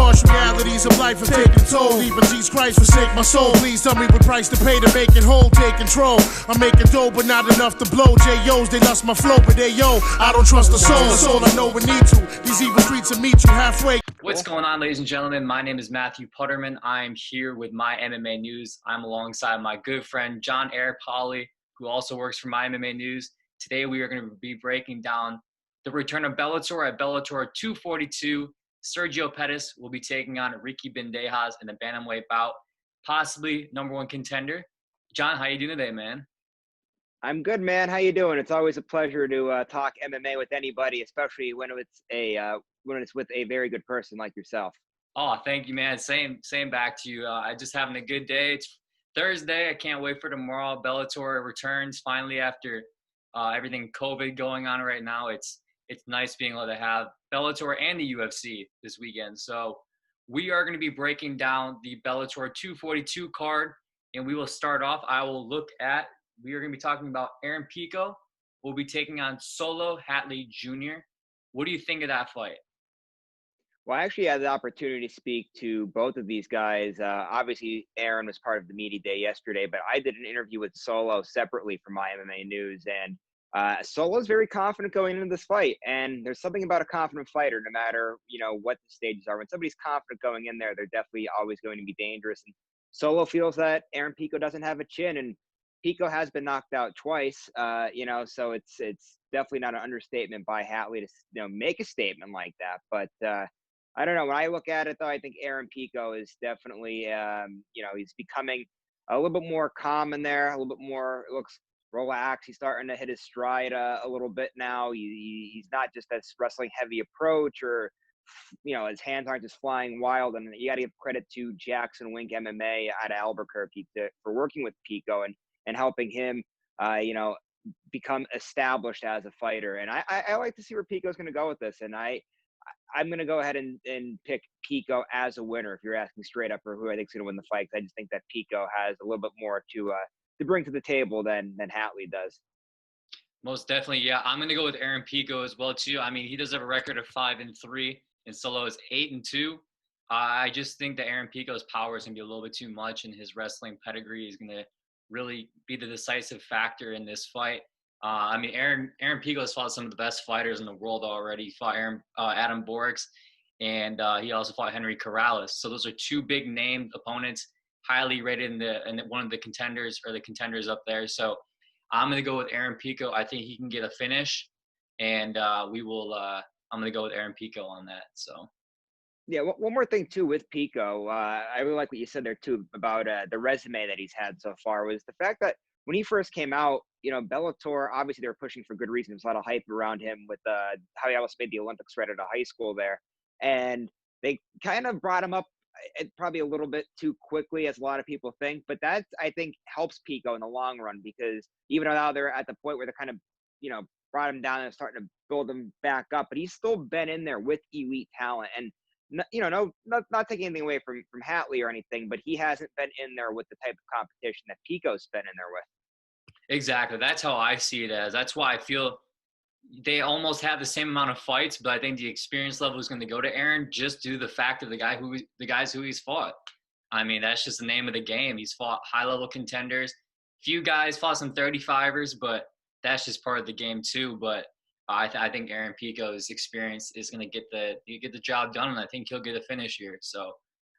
harsh realities of life have taken toll. Even Jesus Christ forsake my soul. Please tell me what price to pay to make it whole. Take control. I'm making dough, but not enough to blow. J.O.'s, they lost my flow, but they yo, I don't trust the soul. That's all I know we need to. These evil streets will meet you halfway. What's going on, ladies and gentlemen? My name is Matthew Putterman. I'm here with my MMA News. I'm alongside my good friend, John Poli, who also works for my MMA News. Today, we are going to be breaking down the return of Bellator at Bellator 242. Sergio Pettis will be taking on Ricky Bandejas in the bantamweight bout, possibly number one contender. John, how you doing today, man? I'm good, man. How you doing? It's always a pleasure to talk MMA with anybody, especially when it's with a very good person like yourself. Oh, thank you, man. Same back to you. I just having a good day. It's Thursday. I can't wait for tomorrow. Bellator returns finally after everything COVID going on right now. It's nice being able to have Bellator and the UFC this weekend. So we are going to be breaking down the Bellator 242 card, and we will start off. We are going to be talking about Aaron Pico. We'll be taking on Solo Hatley Jr. What do you think of that fight? Well, I actually had the opportunity to speak to both of these guys. Obviously, Aaron was part of the media day yesterday, but I did an interview with Solo separately for my MMA News, and Solo's very confident going into this fight. And there's something about a confident fighter, no matter what the stages are. When somebody's confident going in there, they're definitely always going to be dangerous. And Solo feels that Aaron Pico doesn't have a chin, and Pico has been knocked out twice. So it's definitely not an understatement by Hatley to make a statement like that. But I don't know. When I look at it, though, I think Aaron Pico is definitely, he's becoming a little bit more calm in there, a little bit more, looks relaxed. He's starting to hit his stride a little bit now. He's not just this wrestling heavy approach, or, his hands aren't just flying wild. And you got to give credit to Jackson Wink MMA out of Albuquerque for working with Pico and helping him, become established as a fighter. And I like to see where Pico's going to go with this. And I'm going to go ahead and pick Pico as a winner, if you're asking straight up for who I think is going to win the fight. I just think that Pico has a little bit more to bring to the table than Hatley does. Most definitely, yeah. I'm going to go with Aaron Pico as well, too. I mean, he does have a record of 5-3, and Solo is 8-2. I just think that Aaron Pico's power is going to be a little bit too much, and his wrestling pedigree is going to really be the decisive factor in this fight. Aaron Pico has fought some of the best fighters in the world already. He fought Adam Borix, and he also fought Henry Corrales. So those are two big name opponents, highly rated in one of the contenders up there. So I'm going to go with Aaron Pico. I think he can get a finish, and I'm going to go with Aaron Pico on that. So. Yeah, one more thing, too, with Pico. I really like what you said there, too, about the resume that he's had so far, was the fact that when he first came out, Bellator, obviously they were pushing for good reason. There's a lot of hype around him with how he almost made the Olympics right out of high school there. And they kind of brought him up probably a little bit too quickly, as a lot of people think. But that, I think, helps Pico in the long run, because even now they're at the point where they're kind of, brought him down and starting to build him back up. But he's still been in there with elite talent. And not taking anything away from Hatley or anything, but he hasn't been in there with the type of competition that Pico's been in there with. Exactly. That's how I see it as. That's why I feel they almost have the same amount of fights, but I think the experience level is going to go to Aaron just due to the fact of the guys who he's fought. I mean, that's just the name of the game. He's fought high-level contenders. Few guys fought some 35ers, but that's just part of the game too. But I think Aaron Pico's experience is going to get the job done, and I think he'll get a finish here. So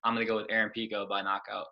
I'm going to go with Aaron Pico by knockout.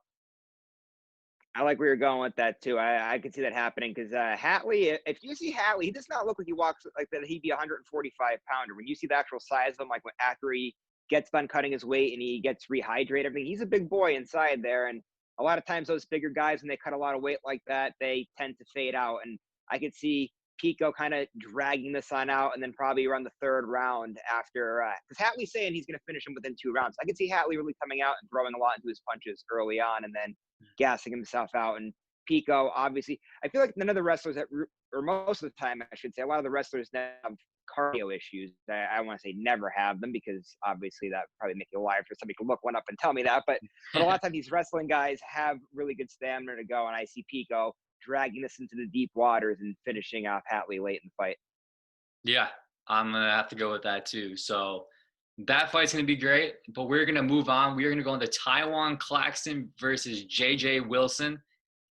I like where you're going with that, too. I can see that happening, because Hatley, if you see Hatley, he does not look like he walks like that. He'd be a 145-pounder. When you see the actual size of him, like after he gets done cutting his weight and he gets rehydrated, he's a big boy inside there. And a lot of times those bigger guys, when they cut a lot of weight like that, they tend to fade out. And I could see Pico kind of dragging this on out, and then probably around the third round after, because Hatley's saying he's going to finish him within 2 rounds. I could see Hatley really coming out and throwing a lot into his punches early on, and then gassing himself out. And Pico, obviously, I feel like none of the wrestlers or most of the time, I should say, a lot of the wrestlers have cardio issues. I want to say never have them, because obviously that would probably make you a liar for somebody to look one up and tell me that. But a lot of times these wrestling guys have really good stamina to go, and I see Pico dragging this into the deep waters and finishing off Hatley late in the fight. Yeah, I'm going to have to go with that too. So That fight's going to be great, but we're going to move on. We're going to go into Tywan Claxton versus J.J. Wilson,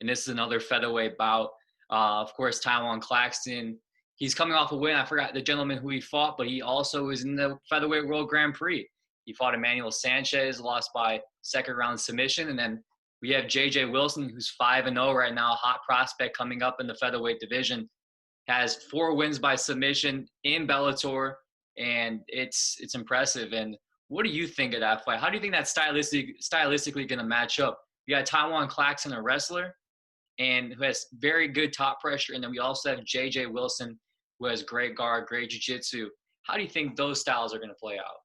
and this is another featherweight bout. Of course, Tywan Claxton, he's coming off a win. I forgot the gentleman who he fought, but he also was in the Featherweight World Grand Prix. He fought Emmanuel Sanchez, lost by second-round submission, and then we have J.J. Wilson, who's 5-0 right now, hot prospect coming up in the featherweight division, has 4 wins by submission in Bellator, and it's impressive. And what do you think of that fight? How do you think that stylistically going to match up? You got Tywan Claxton, a wrestler, and who has very good top pressure, and then we also have J.J. Wilson, who has great guard, great jiu-jitsu. How do you think those styles are going to play out?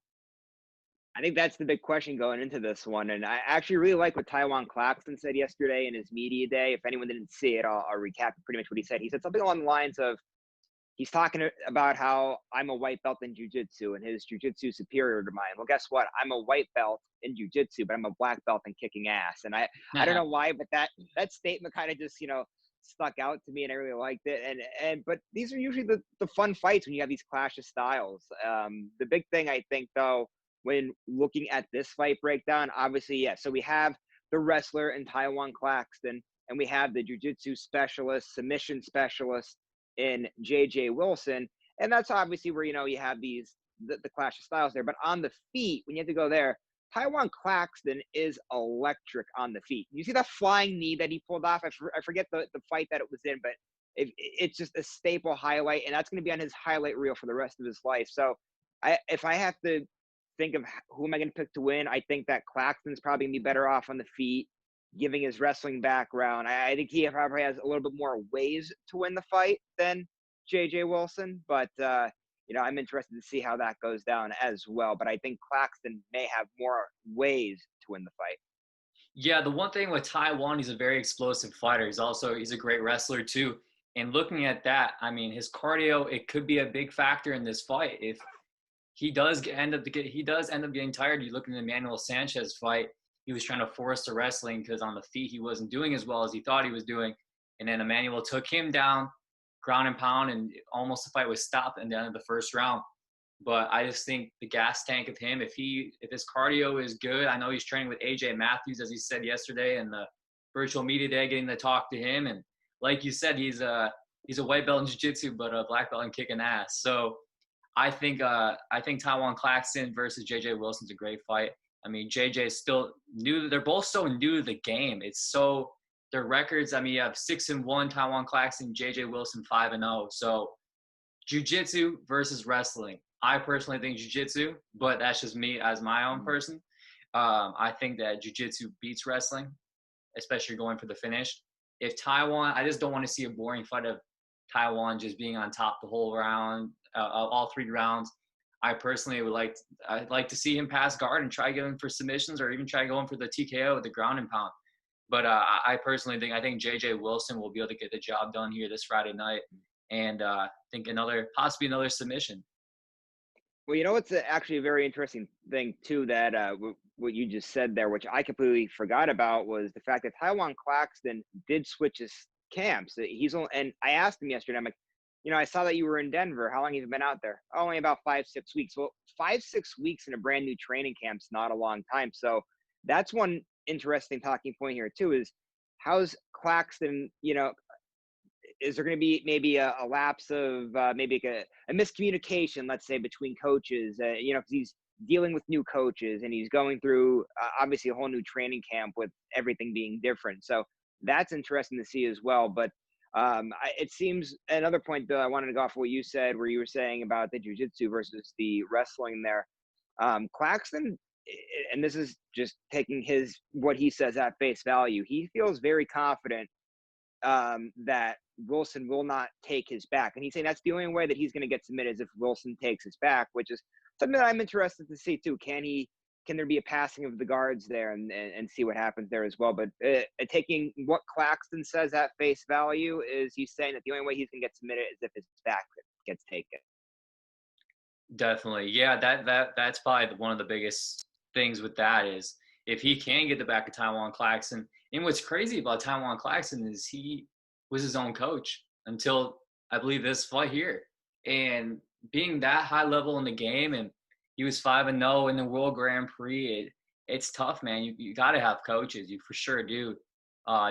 I think that's the big question going into this one. And I actually really like what Tywan Claxton said yesterday in his media day. If anyone didn't see it, I'll recap pretty much what he said. He said something along the lines of, he's talking about how I'm a white belt in jiu-jitsu and his jiu-jitsu is superior to mine. Well, guess what? I'm a white belt in jiu-jitsu, but I'm a black belt in kicking ass. And I don't know why, but that statement kind of just, stuck out to me, and I really liked it. But these are usually the fun fights when you have these clash of styles. The big thing, I think, though, when looking at this fight breakdown, obviously, yeah, so we have the wrestler in Tywan Claxton, and we have the jiu-jitsu specialist, submission specialist in J.J. Wilson. And that's obviously where, you have the clash of styles there. But on the feet, when you have to go there, Tywan Claxton is electric on the feet. You see that flying knee that he pulled off? I forget the fight that it was in, but it's just a staple highlight, and that's going to be on his highlight reel for the rest of his life. So if I have to think of who am I going to pick to win, I think that Claxton's probably going to be better off on the feet, giving his wrestling background. I think he probably has a little bit more ways to win the fight than J.J. Wilson, but I'm interested to see how that goes down as well. But I think Claxton may have more ways to win the fight. Yeah, the one thing with Tywan, he's a very explosive fighter. He's a great wrestler too. And looking at that, I mean, his cardio, it could be a big factor in this fight. If he does end up getting tired, you look at the Emmanuel Sanchez fight, he was trying to force the wrestling because on the feet he wasn't doing as well as he thought he was doing. And then Emmanuel took him down, ground and pound, and almost the fight was stopped at the end of the first round. But I just think the gas tank of him, if his cardio is good, I know he's training with AJ Matthews, as he said yesterday in the virtual media day, getting to talk to him. And like you said, he's a white belt in jiu-jitsu, but a black belt in kicking ass. So I think Tywan Claxton versus J.J. Wilson's a great fight. I mean, J.J. is still new. They're both so new to the game. Their records, I mean, you have 6-1, Tywan Claxton, J.J. Wilson 5-0. So jiu-jitsu versus wrestling. I personally think jiu-jitsu, but that's just me as my own person. I think that jiu-jitsu beats wrestling, especially going for the finish. If Tywan, I just don't want to see a boring fight of Tywan just being on top the whole round, all 3 rounds. I personally I'd like to see him pass guard and try going for submissions, or even try going for the TKO, the ground and pound. But I personally think J.J. Wilson will be able to get the job done here this Friday night, and think possibly another submission. Well, it's actually a very interesting thing too, that what you just said there, which I completely forgot about, was the fact that Tywan Claxton did switch his camps. And I asked him yesterday, I'm like, I saw that you were in Denver. How long have you been out there? Only about 5-6 weeks. Well, 5-6 weeks in a brand new training camp's not a long time. So that's one interesting talking point here too, is how's Claxton, is there going to be maybe a lapse of maybe a miscommunication, let's say, between coaches, because he's dealing with new coaches and he's going through obviously a whole new training camp with everything being different. So that's interesting to see as well. But it seems another point, Bill, I wanted to go off what you said, where you were saying about the jiu-jitsu versus the wrestling there. Claxton, and this is just taking what he says at face value, he feels very confident that Wilson will not take his back. And he's saying that's the only way that he's going to get submitted is if Wilson takes his back, which is something that I'm interested to see too. Can there be a passing of the guards there and see what happens there as well? But taking what Claxton says at face value, is he's saying that the only way he's going to get submitted is if his back gets taken. Definitely. Yeah, that's probably one of the biggest things with that, is if he can get the back of Tywan Claxton. And what's crazy about Tywan Claxton is he was his own coach until, I believe, this fight here. And being that high level in the game, and He was 5-0 in the World Grand Prix. It's tough, man. You got to have coaches. You for sure do.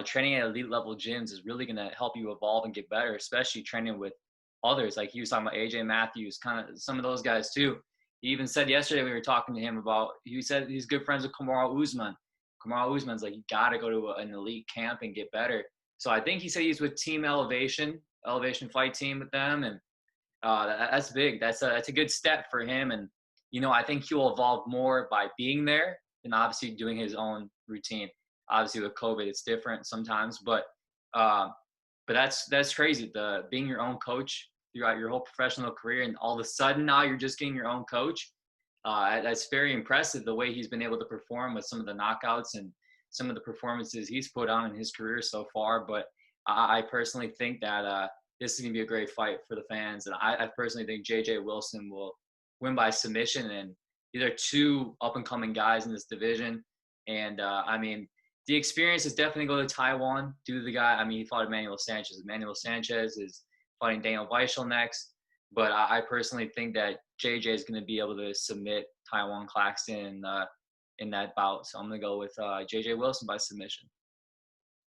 Training at elite level gyms is really going to help you evolve and get better, especially training with others. Like he was talking about AJ Matthews, kind of some of those guys too. He even said yesterday we were talking to him about, he said he's good friends with Kamaru Usman. Kamaru Usman's like, you got to go to an elite camp and get better. So I think he said he's with Team Elevation Fight Team with them. And that's big. That's a good step for him. And, you know, I think he'll evolve more by being there than obviously doing his own routine. Obviously with COVID, it's different sometimes, but that's crazy. Being your own coach throughout your whole professional career, and all of a sudden now you're just getting your own coach. That's very impressive, the way he's been able to perform with some of the knockouts and some of the performances he's put on in his career so far. But I personally think that this is going to be a great fight for the fans. And I personally think JJ Wilson will win by submission. And these are two up-and-coming guys in this division. And, I mean, the experience is definitely go to Tywan, due to the guy. I mean, he fought Emmanuel Sanchez. Emmanuel Sanchez is fighting Daniel Weichel next. But I personally think that JJ is going to be able to submit Tywan Claxton in that bout. So I'm going to go with JJ Wilson by submission.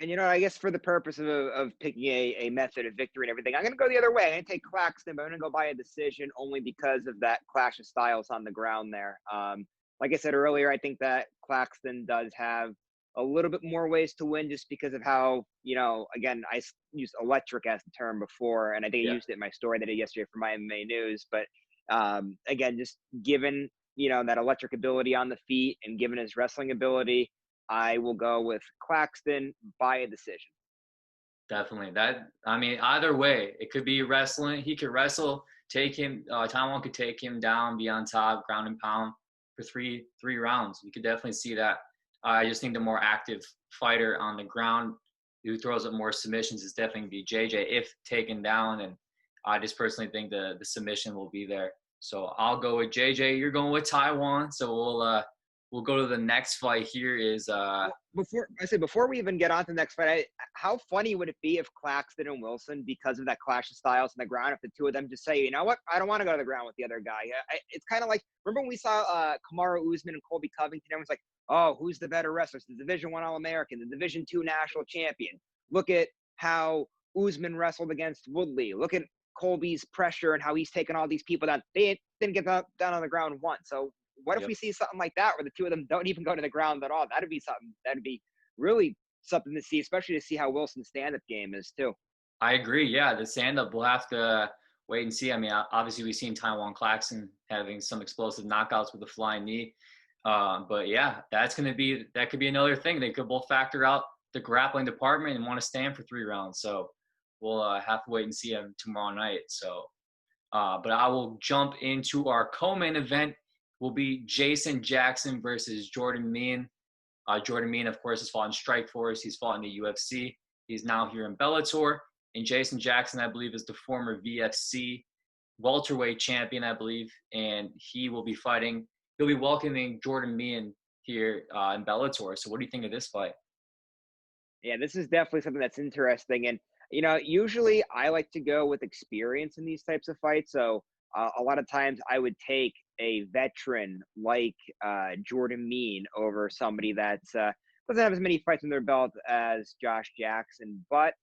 And, you know, I guess for the purpose of picking a method of victory and everything, I'm going to go the other way. I'm going to take Claxton, but I'm going to go by a decision only because of that clash of styles on the ground there. Like I said earlier, I think that Claxton does have a little bit more ways to win just because of how, you know, again, I used electric as the term before, and I think I used it in my story that I did yesterday for my MMA News. But again, just given, you know, that electric ability on the feet and given his wrestling ability, I will go with Claxton by a decision. Definitely. I mean, either way, it could be wrestling. He could wrestle, take him, Tywan could take him down, be on top, ground and pound for three rounds. You could definitely see that. I just think the more active fighter on the ground who throws up more submissions is definitely be JJ if taken down. And I just personally think the submission will be there. So I'll go with JJ. You're going with Tywan. So we'll go to the next fight here is before we even get on to the next fight, how funny would it be if Claxton and Wilson, because of that clash of styles on the ground, if the two of them just say, you know what, I don't want to go to the ground with the other guy. It's kind of like, remember when we saw Kamaru Usman and Colby Covington? Everyone's like, oh, who's the better wrestler? It's the Division I All-American, the Division II national champion. Look at how Usman wrestled against Woodley. Look at Colby's pressure and how he's taken all these people down. They didn't get down on the ground once. So what if we see something like that where the two of them don't even go to the ground at all? That'd be something. That'd be really something to see, especially to see how Wilson's stand-up game is too. I agree. Yeah, the stand-up, we'll have to wait and see. I mean, obviously we've seen Tywan Claxton having some explosive knockouts with a flying knee. But yeah, that could be another thing. They could both factor out the grappling department and want to stand for 3 rounds. So we'll have to wait and see him tomorrow night. So, but I will jump into our co-main event. Will be Jason Jackson versus Jordan Mein. Jordan Mein, of course, has fought in Strikeforce. He's fought in the UFC. He's now here in Bellator. And Jason Jackson, I believe, is the former VFC welterweight champion, I believe. And he'll be welcoming Jordan Mein here in Bellator. So what do you think of this fight? Yeah, this is definitely something that's interesting. And, you know, usually I like to go with experience in these types of fights. So a lot of times I would take a veteran like Jordan Mein over somebody that's doesn't have as many fights in their belt as Josh Jackson. But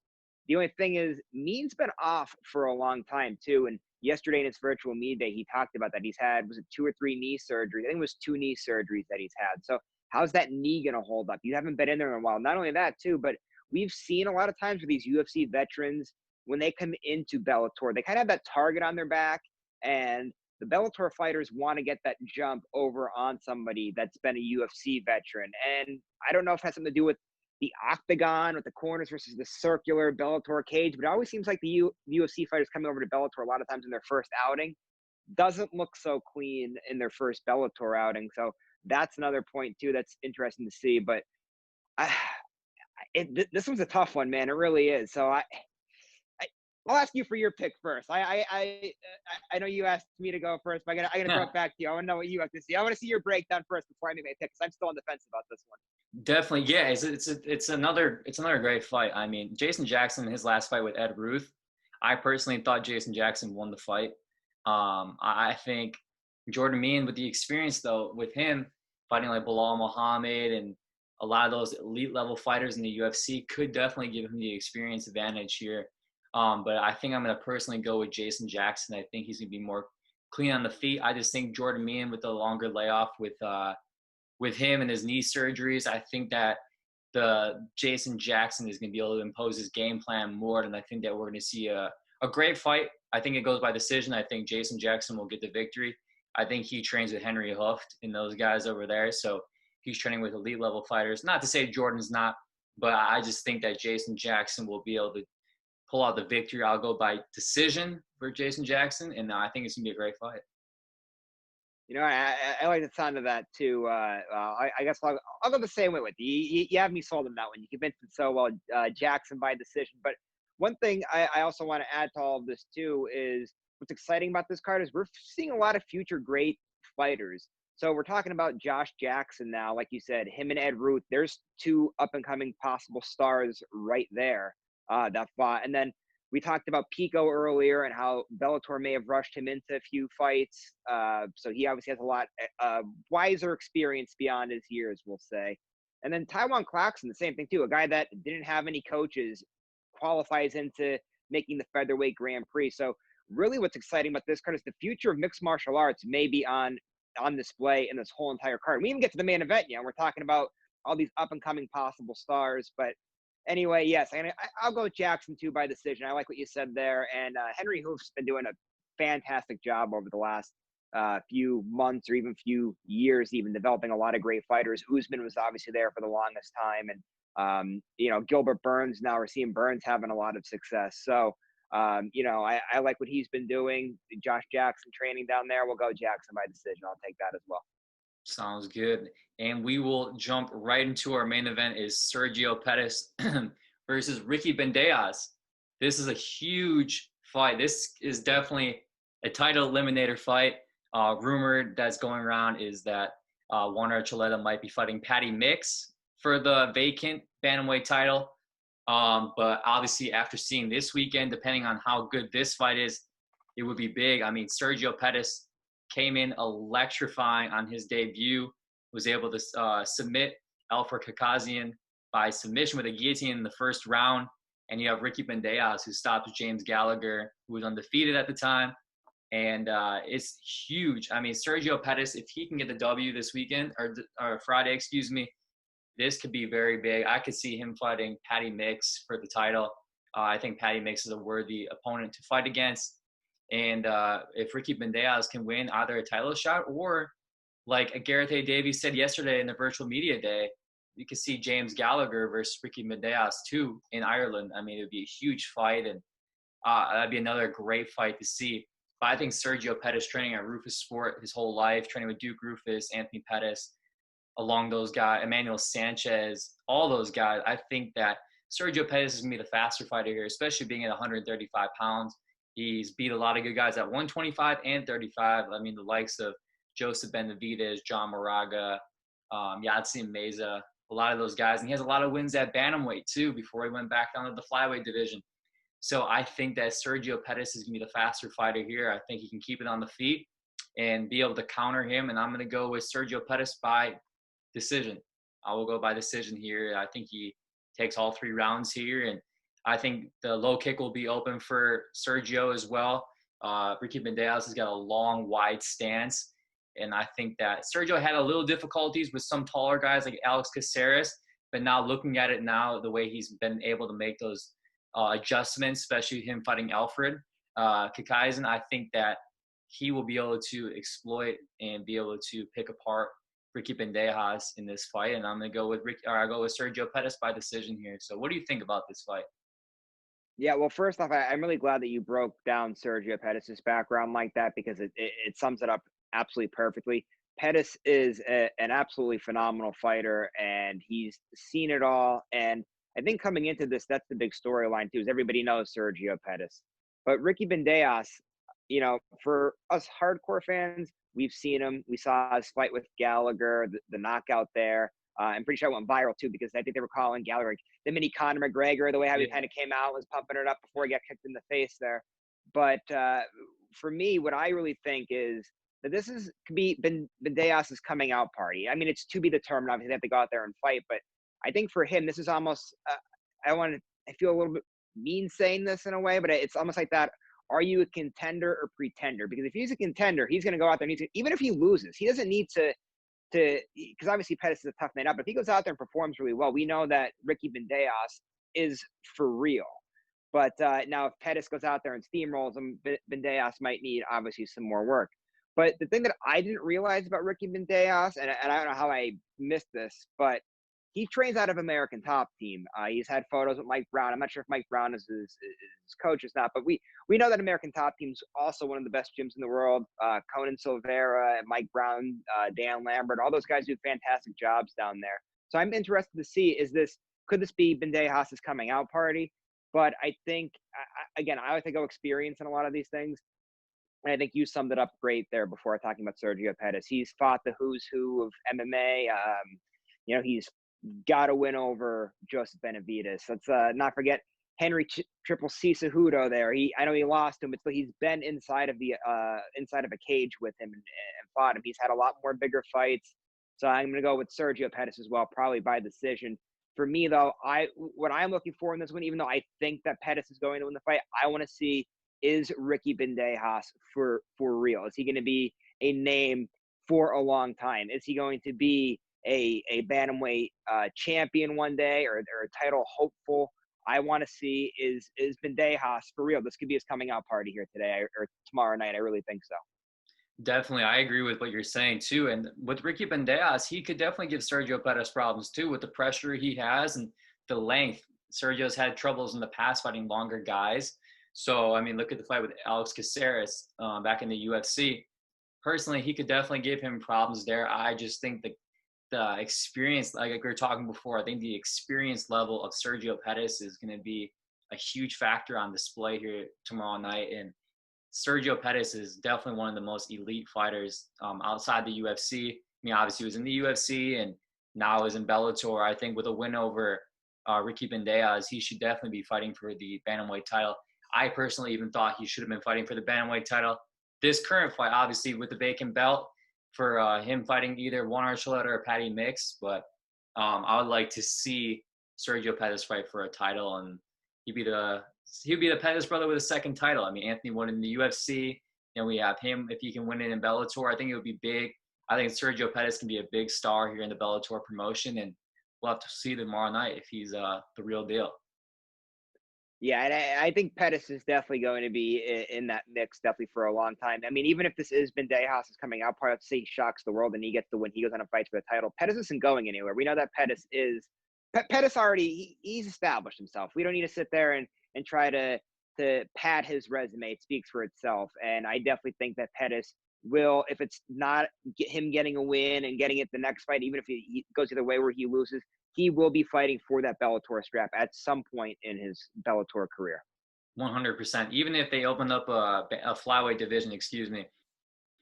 the only thing is, Mein's been off for a long time too. And yesterday in his virtual media day, he talked about that he's had, was it 2 or 3 knee surgeries? I think it was 2 knee surgeries that he's had. So how's that knee going to hold up? You haven't been in there in a while. Not only that too, but we've seen a lot of times with these UFC veterans, when they come into Bellator, they kind of have that target on their back. And the Bellator fighters want to get that jump over on somebody that's been a UFC veteran. And I don't know if it has something to do with the octagon, with the corners versus the circular Bellator cage, but it always seems like the UFC fighters coming over to Bellator a lot of times in their first outing doesn't look so clean in their first Bellator outing. So that's another point too that's interesting to see. But this one's a tough one, man. It really is. So I'll ask you for your pick first. I know you asked me to go first, but I gotta throw it back to you. I want to know what you have to see. I want to see your breakdown first before I make my pick, because I'm still on the fence about this one. Definitely, yeah. It's another great fight. I mean, Jason Jackson, his last fight with Ed Ruth, I personally thought Jason Jackson won the fight. I think Jordan Meehan, with the experience though, with him fighting like Bilal Muhammad and a lot of those elite level fighters in the UFC, could definitely give him the experience advantage here. But I think I'm going to personally go with Jason Jackson. I think he's going to be more clean on the feet. I just think Jordan Meehan, with the longer layoff with him and his knee surgeries, I think that the Jason Jackson is going to be able to impose his game plan more, and I think that we're going to see a great fight. I think it goes by decision. I think Jason Jackson will get the victory. I think he trains with Henry Hooft and those guys over there, so he's training with elite level fighters. Not to say Jordan's not, but I just think that Jason Jackson will be able to pull out the victory. I'll go by decision for Jason Jackson, and I think it's going to be a great fight. You know, I like the sound of that too. I guess I'll go the same way with you. You have me sold on that one. You convinced me so well. Jackson by decision. But one thing I also want to add to all of this too is what's exciting about this card is we're seeing a lot of future great fighters. So we're talking about Josh Jackson now, like you said, him and Ed Ruth. There's two up and coming possible stars right there that fought. And then we talked about Pico earlier and how Bellator may have rushed him into a few fights. So he obviously has a lot wiser experience beyond his years, we'll say. And then Tywan Claxton, the same thing too. A guy that didn't have any coaches qualifies into making the featherweight Grand Prix. So really what's exciting about this card is the future of mixed martial arts may be on display in this whole entire card. We even get to the main event, you know, we're talking about all these up and coming possible stars, but anyway, yes, I'll go with Jackson too by decision. I like what you said there. And Henry Hoof's been doing a fantastic job over the last few months or even few years, even developing a lot of great fighters. Usman was obviously there for the longest time. And, you know, Gilbert Burns, now we're seeing Burns having a lot of success. So, you know, I like what he's been doing. Josh Jackson training down there. We'll go Jackson by decision. I'll take that as well. Sounds good. And we will jump right into our main event is Sergio Pettis versus Ricky Bandejas. This is a huge fight. This is definitely a title eliminator fight. Rumored that's going around is that Juan Archuleta might be fighting Patty Mix for the vacant bantamweight title. But obviously after seeing this weekend, depending on how good this fight is, it would be big. I mean, Sergio Pettis came in electrifying on his debut, was able to submit Alfred Kakazian by submission with a guillotine in the first round. And you have Ricky Bandejas, who stopped James Gallagher, who was undefeated at the time. And it's huge. I mean, Sergio Pettis, if he can get the W this weekend, or Friday, excuse me, this could be very big. I could see him fighting Patty Mix for the title. I think Patty Mix is a worthy opponent to fight against. And if Ricky Bandejas can win either a title shot or, like Gareth A. Davies said yesterday in the virtual media day, you could see James Gallagher versus Ricky Bandejas too in Ireland. I mean, it would be a huge fight, and that'd be another great fight to see. But I think Sergio Pettis, training at Rufus Sport his whole life, training with Duke Rufus, Anthony Pettis, along those guys, Emmanuel Sanchez, all those guys, I think that Sergio Pettis is going to be the faster fighter here, especially being at 135 pounds. He's beat a lot of good guys at 125 and 35. I mean, the likes of Joseph Benavidez, John Moraga, Yatsin Meza, a lot of those guys. And he has a lot of wins at bantamweight, too, before he went back down to the flyweight division. So I think that Sergio Pettis is going to be the faster fighter here. I think he can keep it on the feet and be able to counter him. And I'm going to go with Sergio Pettis by decision. I will go by decision here. I think he takes all 3 rounds here, and I think the low kick will be open for Sergio as well. Ricky Bandejas has got a long, wide stance, and I think that Sergio had a little difficulties with some taller guys like Alex Caceres, but now looking at it now, the way he's been able to make those adjustments, especially him fighting Alfred Kakaisen, I think that he will be able to exploit and be able to pick apart Ricky Bandejas in this fight, and I'm going to go with Sergio Pettis by decision here. So what do you think about this fight? Yeah, well, first off, I'm really glad that you broke down Sergio Pettis' background like that, because it sums it up absolutely perfectly. Pettis is an absolutely phenomenal fighter, and he's seen it all. And I think coming into this, that's the big storyline too, is everybody knows Sergio Pettis. But Ricky Bandejas, you know, for us hardcore fans, we've seen him. We saw his fight with Gallagher, the knockout there. I'm pretty sure it went viral too, because I think they were calling Gallagher the mini Conor McGregor, the way how he kind of came out, was pumping it up before he got kicked in the face there. But for me, what I really think is that this could be Bandejas' coming out party. I mean, it's to be determined. Obviously, they have to go out there and fight, but I think for him, this is almost. I feel a little bit mean saying this in a way, but it's almost like that. Are you a contender or pretender? Because if he's a contender, he's going to go out there and even if he loses, he doesn't need to because obviously Pettis is a tough man up. But if he goes out there and performs really well, we know that Ricky Bandejas is for real. But now if Pettis goes out there and steamrolls him, Bandejas might need obviously some more work. But the thing that I didn't realize about Ricky Bandejas, and I don't know how I missed this, but he trains out of American Top Team. He's had photos with Mike Brown. I'm not sure if Mike Brown is his coach or not, but we know that American Top Team's also one of the best gyms in the world. Conan Silvera, Mike Brown, Dan Lambert, all those guys do fantastic jobs down there. So I'm interested to see, could this be Bandejas' coming out party? But I think, again, I like to go experience in a lot of these things. And I think you summed it up great there before talking about Sergio Pettis. He's fought the who's who of MMA. He's got to win over Joseph Benavidez. Let's not forget Henry Triple C Cejudo there. I know he lost him, but he's been inside of a cage with him and fought him. He's had a lot more bigger fights. So I'm going to go with Sergio Pettis as well, probably by decision. For me, though, what I'm looking for in this one, even though I think that Pettis is going to win the fight, I want to see, is Ricky Bandejas for real? Is he going to be a name for a long time? Is he going to be a bantamweight champion one day or a title hopeful? I want to see, is Bandejas for real? This could be his coming out party here today or tomorrow night. I really think so. Definitely. I agree with what you're saying too. And with Ricky Bandejas, he could definitely give Sergio Pettis problems too with the pressure he has and the length. Sergio's had troubles in the past fighting longer guys. So, I mean, look at the fight with Alex Caceres back in the UFC. Personally, he could definitely give him problems there. I just think the experience, like we were talking before, I think the experience level of Sergio Pettis is going to be a huge factor on display here tomorrow night. And Sergio Pettis is definitely one of the most elite fighters outside the UFC. I mean, obviously he was in the UFC and now is in Bellator. I think with a win over Ricky Bandejas, he should definitely be fighting for the bantamweight title. I personally even thought he should have been fighting for the bantamweight title. This current fight, obviously with the vacant belt, for him fighting either Juan Archuleta or Patty Mix, but I would like to see Sergio Pettis fight for a title, and he'd be the Pettis brother with a second title. I mean, Anthony won in the UFC, and we have him if he can win it in Bellator. I think it would be big. I think Sergio Pettis can be a big star here in the Bellator promotion, and we'll have to see tomorrow night if he's the real deal. Yeah, and I think Pettis is definitely going to be in that mix definitely for a long time. I mean, even if this is Bandejas' coming out party, let's say he shocks the world and he gets the win, he goes on and fights for the title. Pettis isn't going anywhere. We know that Pettis already, he's established himself. We don't need to sit there and try to pad his resume. It speaks for itself. And I definitely think that Pettis will, if it's not him getting a win and getting it the next fight, even if he goes either way where he loses, he will be fighting for that Bellator strap at some point in his Bellator career. 100%. Even if they open up a flyweight division,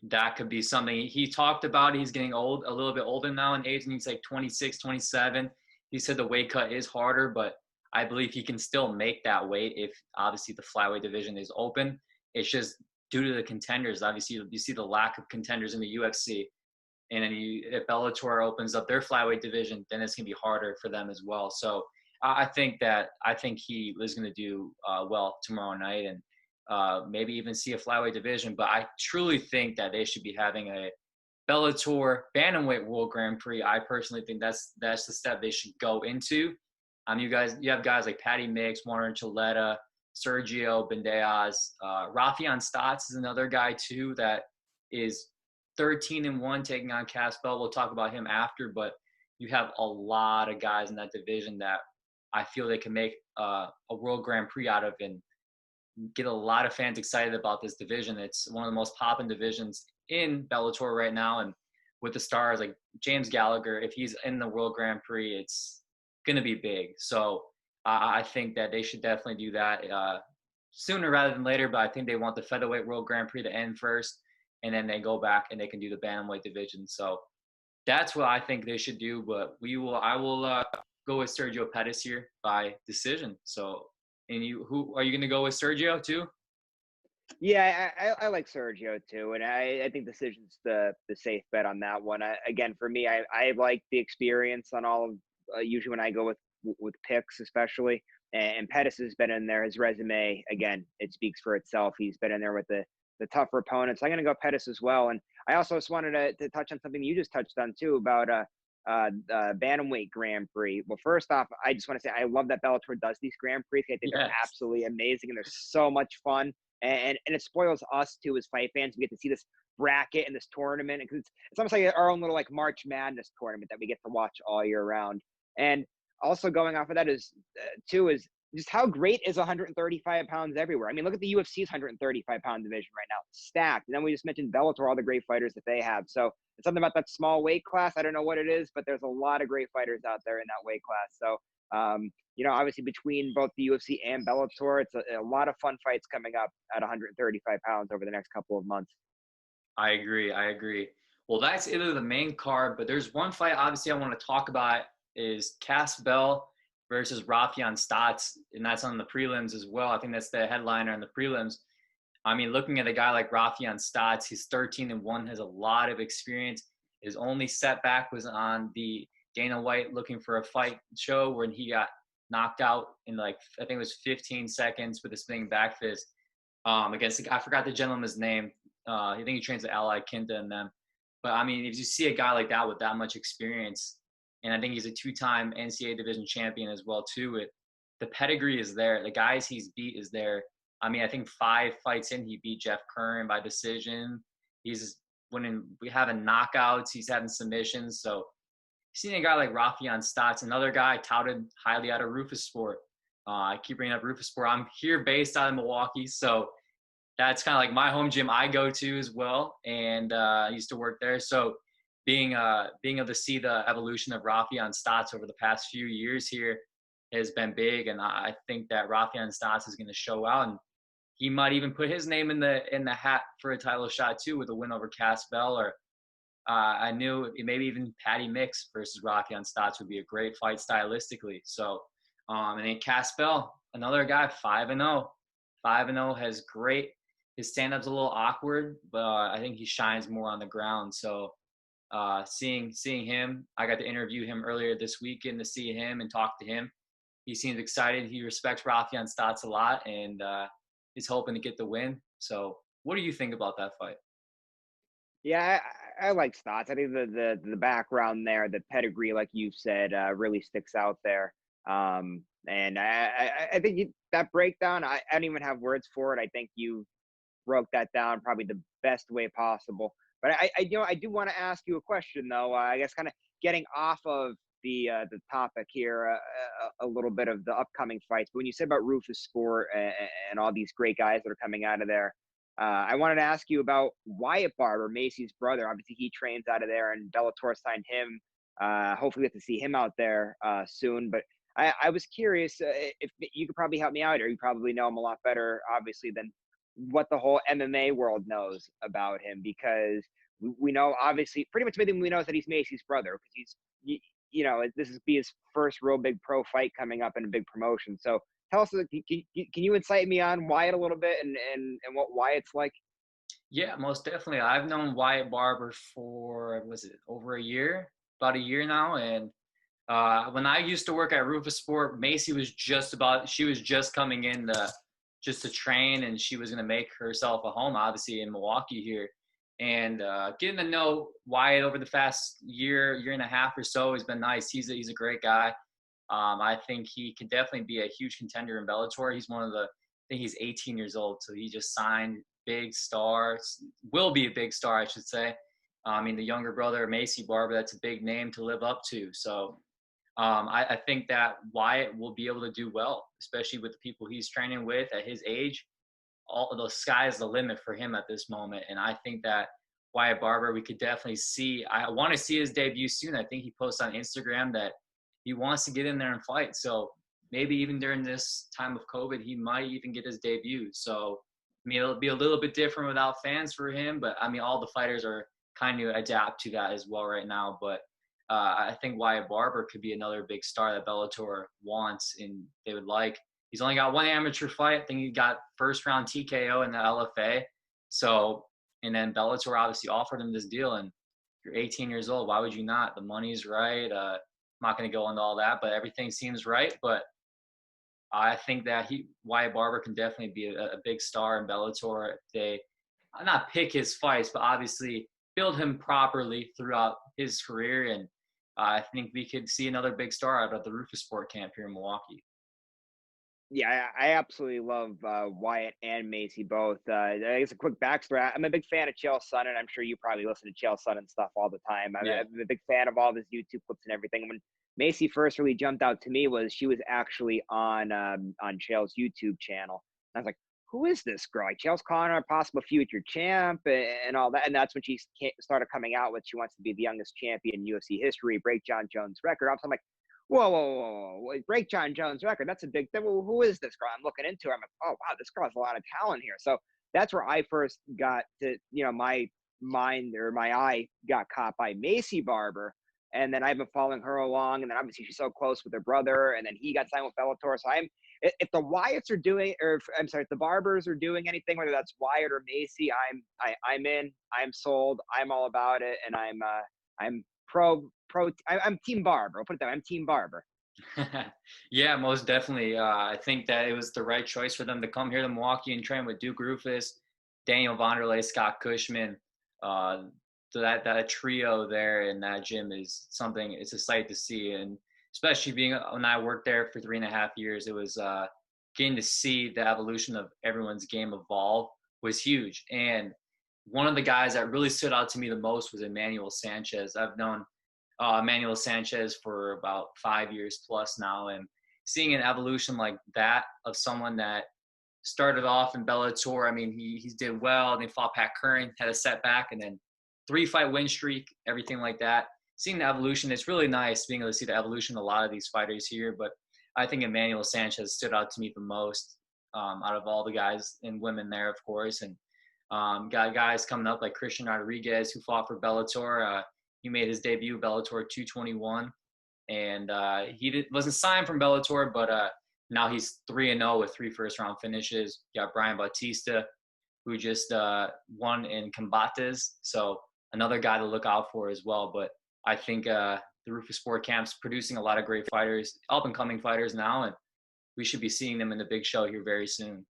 that could be something. He talked about he's getting old, a little bit older now in age, and he's like 26, 27. He said the weight cut is harder, but I believe he can still make that weight if obviously the flyweight division is open. It's just due to the contenders. Obviously, you see the lack of contenders in the UFC. And then if Bellator opens up their flyweight division, then it's going to be harder for them as well. So I think he is going to do well tomorrow night and maybe even see a flyweight division. But I truly think that they should be having a Bellator Bantamweight World Grand Prix. I personally think that's the step they should go into. You have guys like Patty Mix, Juan Archuleta, Sergio Bandejas, Raufeon Stots is another guy too that is 13-1 taking on Uncasville. We'll talk about him after, but you have a lot of guys in that division that I feel they can make a World Grand Prix out of and get a lot of fans excited about this division. It's one of the most popping divisions in Bellator right now, and with the stars like James Gallagher, if he's in the World Grand Prix, it's going to be big. So I think that they should definitely do that sooner rather than later, but I think they want the Featherweight World Grand Prix to end first, and then they go back and they can do the Bantamweight division. So that's what I think they should do, but I will go with Sergio Pettis here by decision. So, and who are you going to go with, Sergio too? Yeah, I like Sergio too, and I think decision's the safe bet on that one. Again, for me, I like the experience on all of usually when I go with picks, especially. And Pettis has been in there. His resume, again, it speaks for itself. He's been in there with the tougher opponents. I'm going to go Pettis as well. And I also just wanted to touch on something you just touched on too about bantamweight Grand Prix. Well, first off, I just want to say I love that Bellator does these Grand Prix. I think they're Yes. absolutely amazing and they're so much fun. And it spoils us too as fight fans. We get to see this bracket and this tournament because it's almost like our own little like March Madness tournament that we get to watch all year round. And also going off of that is just how great is 135 pounds everywhere. I mean, look at the UFC's 135-pound division right now, stacked. And then we just mentioned Bellator, all the great fighters that they have. So it's something about that small weight class. I don't know what it is, but there's a lot of great fighters out there in that weight class. So obviously between both the UFC and Bellator, it's a lot of fun fights coming up at 135 pounds over the next couple of months. I agree. Well, that's either the main card, but there's one fight obviously I want to talk about is Uncasville versus Raufeon Stots, and that's on the prelims as well. I think that's the headliner on the prelims. I mean, looking at a guy like Raufeon Stots, he's 13-1, has a lot of experience. His only setback was on the Dana White looking for a fight show when he got knocked out in I think it was 15 seconds with a spinning back fist against I forgot the gentleman's name. I think he trains at Ally Kinta and them. But I mean, if you see a guy like that with that much experience, and I think he's a 2-time NCAA division champion as well too, the pedigree is there. The guys he's beat is there. I mean, I think 5 fights in, he beat Jeff Curran by decision. He's winning, having knockouts. He's having submissions. So seeing a guy like Raufeon Stots, another guy touted highly out of Rufus Sport. I keep bringing up Rufus Sport. I'm here based out of Milwaukee, so that's kind of like my home gym I go to as well, and I used to work there. So being able to see the evolution of Raufeon Stots over the past few years here has been big, and I think that Raufeon Stots is going to show out, and he might even put his name in the hat for a title shot too with a win over Uncasville, or I knew maybe even Patty Mix versus Raufeon Stots would be a great fight stylistically. So, and then Uncasville, another guy, 5-0. 5-0 has great. His stand-up's a little awkward, but I think he shines more on the ground. So, seeing him, I got to interview him earlier this weekend to see him and talk to him. He seems excited. He respects Raufeon Stots a lot, and he's hoping to get the win. So, what do you think about that fight? Yeah, I like Stots. I think the background there, the pedigree, like you said, really sticks out there. And I think that breakdown, I don't even have words for it. I think you broke that down probably the best way possible. But I do want to ask you a question though. I guess kind of getting off of the topic here a little bit of the upcoming fights. But when you said about Rufus Sport and all these great guys that are coming out of there. I wanted to ask you about Wyatt Barber, Macy's brother. Obviously, he trains out of there, and Bellator signed him. Hopefully, we get to see him out there soon. But I was curious if you could probably help me out, or you probably know him a lot better, obviously, than what the whole MMA world knows about him. Because we know, obviously, pretty much everything we know is that he's Macy's brother. Because this is be his first real big pro fight coming up in a big promotion. So tell us, can you incite me on Wyatt a little bit and what Wyatt's like? Yeah, most definitely. I've known Wyatt Barber for, over a year? About a year now. And when I used to work at Rufus Sport, Macy was just coming in to train, and she was going to make herself a home, obviously, in Milwaukee here. And getting to know Wyatt over the past year and a half or so has been nice. He's a great guy. I think he can definitely be a huge contender in Bellator. He's I think he's 18 years old, so he just signed big stars. Will be a big star, I should say. I mean, the younger brother, Macy Barber, that's a big name to live up to. So I think that Wyatt will be able to do well, especially with the people he's training with at his age. All the sky is the limit for him at this moment. And I think that Wyatt Barber, we could definitely see. I want to see his debut soon. I think he posted on Instagram that he wants to get in there and fight. So maybe even during this time of COVID, he might even get his debut. So, I mean, it'll be a little bit different without fans for him. But, I mean, all the fighters are kind of adapt to that as well right now. But I think Wyatt Barber could be another big star that Bellator wants and they would like. He's only got one amateur fight. I think he got first round TKO in the LFA. So, and then Bellator obviously offered him this deal. And you're 18 years old. Why would you not? The money's right. I'm not going to go into all that, but everything seems right. But I think that Wyatt Barber can definitely be a big star in Bellator if they not pick his fights, but obviously build him properly throughout his career. And I think we could see another big star out of the Rufus Sport camp here in Milwaukee. Yeah, I absolutely love Wyatt and Macy both. I guess a quick backstory. I'm a big fan of Chael Sonnen. I'm sure you probably listen to Chael Sonnen stuff all the time. I'm a big fan of all of his YouTube clips and everything. When Macy first really jumped out to me was she was actually on Chael's YouTube channel. And I was like, who is this girl? Like, Chael's calling her a possible future champ and all that. And that's when she started coming out with she wants to be the youngest champion in UFC history, break John Jones' record. I'm like, whoa, break John Jones' record. That's a big thing. Well, who is this girl? I'm looking into her. I'm like, oh, wow, this girl has a lot of talent here. So that's where I first got to, my mind or my eye got caught by Macy Barber. And then I've been following her along. And then obviously she's so close with her brother. And then he got signed with Bellator. So if the Wyatts are doing, or if the Barbers are doing anything, whether that's Wyatt or Macy, I'm in, I'm sold, I'm all about it. And I'm Team Barber. I'll put it that way. I'm Team Barber. Yeah, most definitely. I think that it was the right choice for them to come here to Milwaukee and train with Duke Rufus, Daniel Vonderlei, Scott Cushman. So that trio there in that gym is something. It's a sight to see, and especially when I worked there for 3.5 years, it was getting to see the evolution of everyone's game evolve was huge. And one of the guys that really stood out to me the most was Emmanuel Sanchez. I've known Emmanuel Sanchez for about 5 years plus now, and seeing an evolution like that of someone that started off in Bellator. I mean, he did well, and he fought Pat Curran, had a setback, and then 3-fight win streak, everything like that. Seeing the evolution, it's really nice being able to see the evolution of a lot of these fighters here. But I think Emmanuel Sanchez stood out to me the most out of all the guys and women there, of course. And got guys coming up like Christian Rodriguez, who fought for Bellator. He made his debut Bellator 221, and he wasn't signed from Bellator, but now he's 3-0 with 3 first-round finishes. You got Brian Bautista, who just won in Combates, so another guy to look out for as well. But I think the Rufus Sport Camp's producing a lot of great fighters, up-and-coming fighters now, and we should be seeing them in the big show here very soon.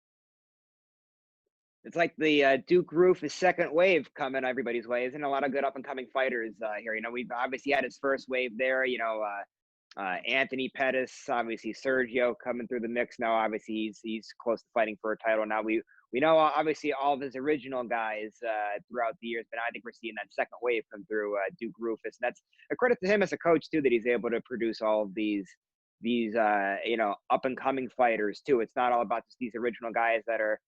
It's like the Duke Rufus second wave coming everybody's way. Isn't a lot of good up-and-coming fighters here. We've obviously had his first wave there. Anthony Pettis, obviously Sergio coming through the mix now. Obviously, he's close to fighting for a title now. We know obviously all of his original guys throughout the years, but I think we're seeing that second wave come through Duke Rufus. And that's a credit to him as a coach too, that he's able to produce all of these up-and-coming fighters too. It's not all about just these original guys that are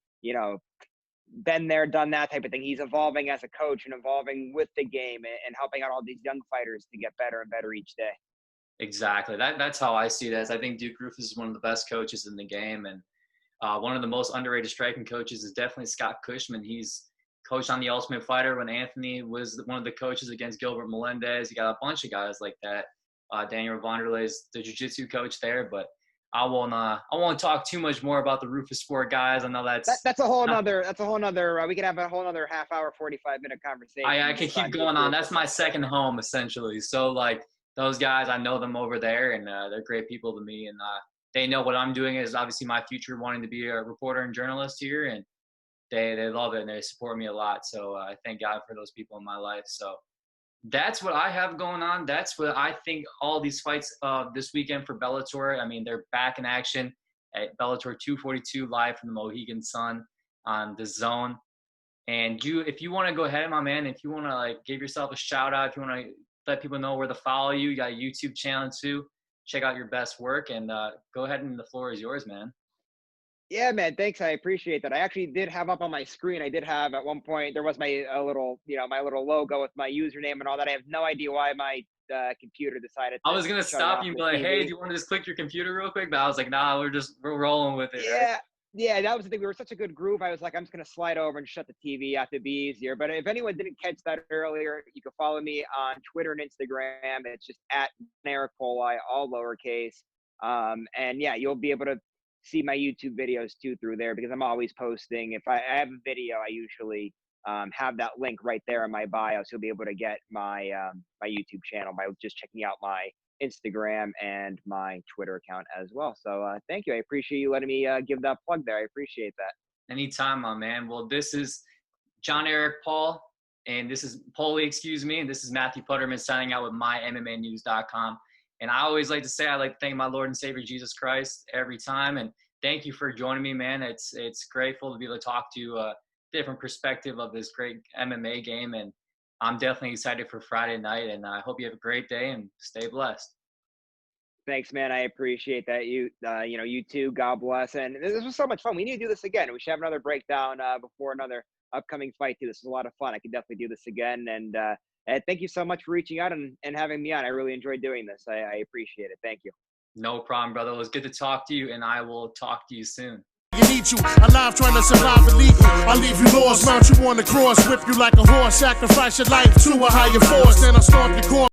been there, done that type of thing. He's evolving as a coach and evolving with the game and helping out all these young fighters to get better and better each day. Exactly. That's how I see it as. I think Duke Rufus is one of the best coaches in the game. And one of the most underrated striking coaches is definitely Scott Cushman. He's coached on The Ultimate Fighter when Anthony was one of the coaches against Gilbert Melendez. You got a bunch of guys like that. Daniel Vonderlei is the jiu-jitsu coach there, but I won't talk too much more about the Rufus Sport guys. I know that's a whole nother, we could have a whole nother half hour, 45-minute conversation. I can keep going on. That's my second home essentially. So like those guys, I know them over there, and they're great people to me. And they know what I'm doing is obviously my future, wanting to be a reporter and journalist here, and they love it and they support me a lot. So I thank God for those people in my life. So that's what I have going on. That's what I think all these fights this weekend for Bellator. I mean, they're back in action at Bellator 242 live from the Mohegan Sun on the Zone. And if you want to go ahead, my man, if you want to like give yourself a shout out, if you want to let people know where to follow you, you got a YouTube channel too. Check out your best work, and go ahead, and the floor is yours, man. Yeah, man. Thanks. I appreciate that. I actually did have up on my screen. I did have at one point, there was my little logo with my username and all that. I have no idea why my computer decided I was going to stop you and be like, hey, do you want to just click your computer real quick? But I was like, nah, we're rolling with it. Yeah. Right? Yeah, that was the thing. We were such a good group. I was like, I'm just going to slide over and shut the TV off to be easier. But if anyone didn't catch that earlier, you can follow me on Twitter and Instagram. It's just at Eric Poli, all lowercase. And yeah, you'll be able to see my YouTube videos too through there, because I'm always posting. If I have a video, I usually have that link right there in my bio, so you'll be able to get my my YouTube channel by just checking out my Instagram and my Twitter account as well. So thank you. I appreciate you letting me give that plug there. I appreciate that. Anytime, my man. Well, this is John Eric Paul, and this is Poli, excuse me, and this is Matthew Putterman signing out with mymmanews.com. And I always like to say, I like to thank my Lord and Savior Jesus Christ every time. And thank you for joining me, man. It's grateful to be able to talk to a different perspective of this great MMA game. And I'm definitely excited for Friday night. And I hope you have a great day and stay blessed. Thanks, man. I appreciate that. You too. God bless. And this was so much fun. We need to do this again. We should have another breakdown before another upcoming fight too. This is a lot of fun. I could definitely do this again. And thank you so much for reaching out and having me on. I really enjoyed doing this. I appreciate it. Thank you. No problem, brother. It was good to talk to you, and I will talk to you soon. Need you alive, trying to survive illegal. I'll leave you lost, mount you on the cross, whip you like a horse, sacrifice your life to a higher force, then I'll stomp your corn.